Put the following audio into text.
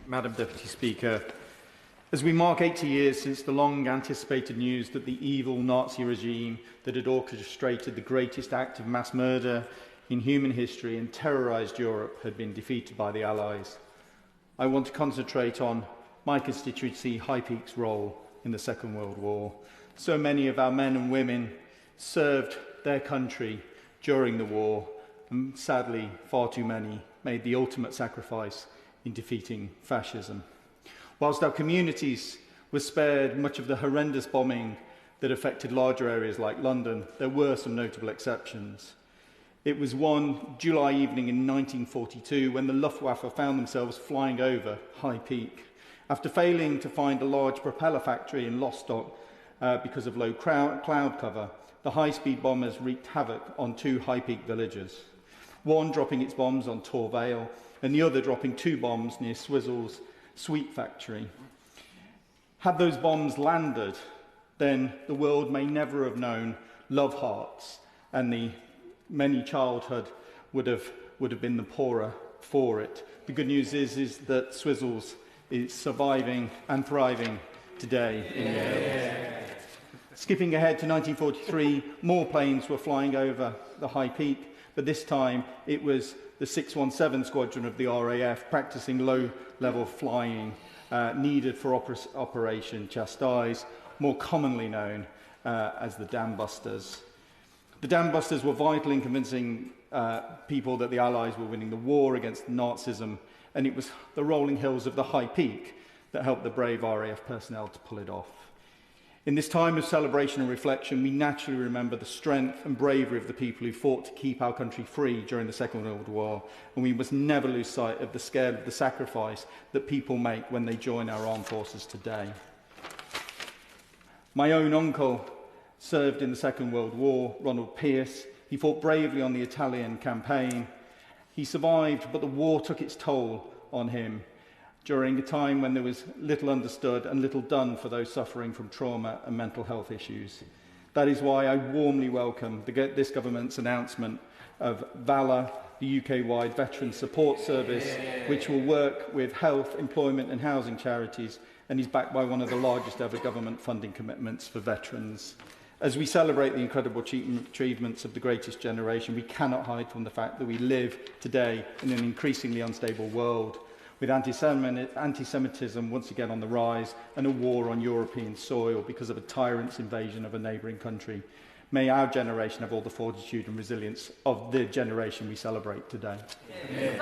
Madam Deputy Speaker. As we mark 80 years since the long-anticipated news that the evil Nazi regime that had orchestrated the greatest act of mass murder in human history and terrorised Europe had been defeated by the Allies, I want to concentrate on my constituency, High Peak's role in the Second World War. So many of our men and women served their country during the war, and sadly, far too many made the ultimate sacrifice in defeating fascism. Whilst our communities were spared much of the horrendous bombing that affected larger areas like London, there were some notable exceptions. It was one July evening in 1942 when the Luftwaffe found themselves flying over High Peak. After failing to find a large propeller factory in Lostock because of low cloud cover, the high-speed bombers wreaked havoc on two High Peak villages, one dropping its bombs on Tor Vale and the other dropping two bombs near Swizzle's sweet factory. Had those bombs landed, then the world may never have known love hearts, and the many childhood would have been the poorer for it. The good news is that Swizzles is surviving and thriving today in the air. Skipping ahead to 1943, more planes were flying over the High Peak, but this time it was the 617 Squadron of the RAF practicing low-level flying needed for Operation Chastise, more commonly known as the Dam Busters. The Dam Busters were vital in convincing people that the Allies were winning the war against Nazism, and it was the rolling hills of the High Peak that helped the brave RAF personnel to pull it off. In this time of celebration and reflection, we naturally remember the strength and bravery of the people who fought to keep our country free during the Second World War, and we must never lose sight of the scale of the sacrifice that people make when they join our armed forces today. My own uncle served in the Second World War, Ronald Pierce. He fought bravely on the Italian campaign. He survived, but the war took its toll on him during a time when there was little understood and little done for those suffering from trauma and mental health issues. That is why I warmly welcome this government's announcement of VALA, the UK-wide Veteran Support Service, which will work with health, employment and housing charities and is backed by one of the largest ever government funding commitments for veterans. As we celebrate the incredible achievements of the greatest generation, we cannot hide from the fact that we live today in an increasingly unstable world, with anti-Semitism once again on the rise and a war on European soil because of a tyrant's invasion of a neighbouring country. May our generation have all the fortitude and resilience of the generation we celebrate today. Yeah.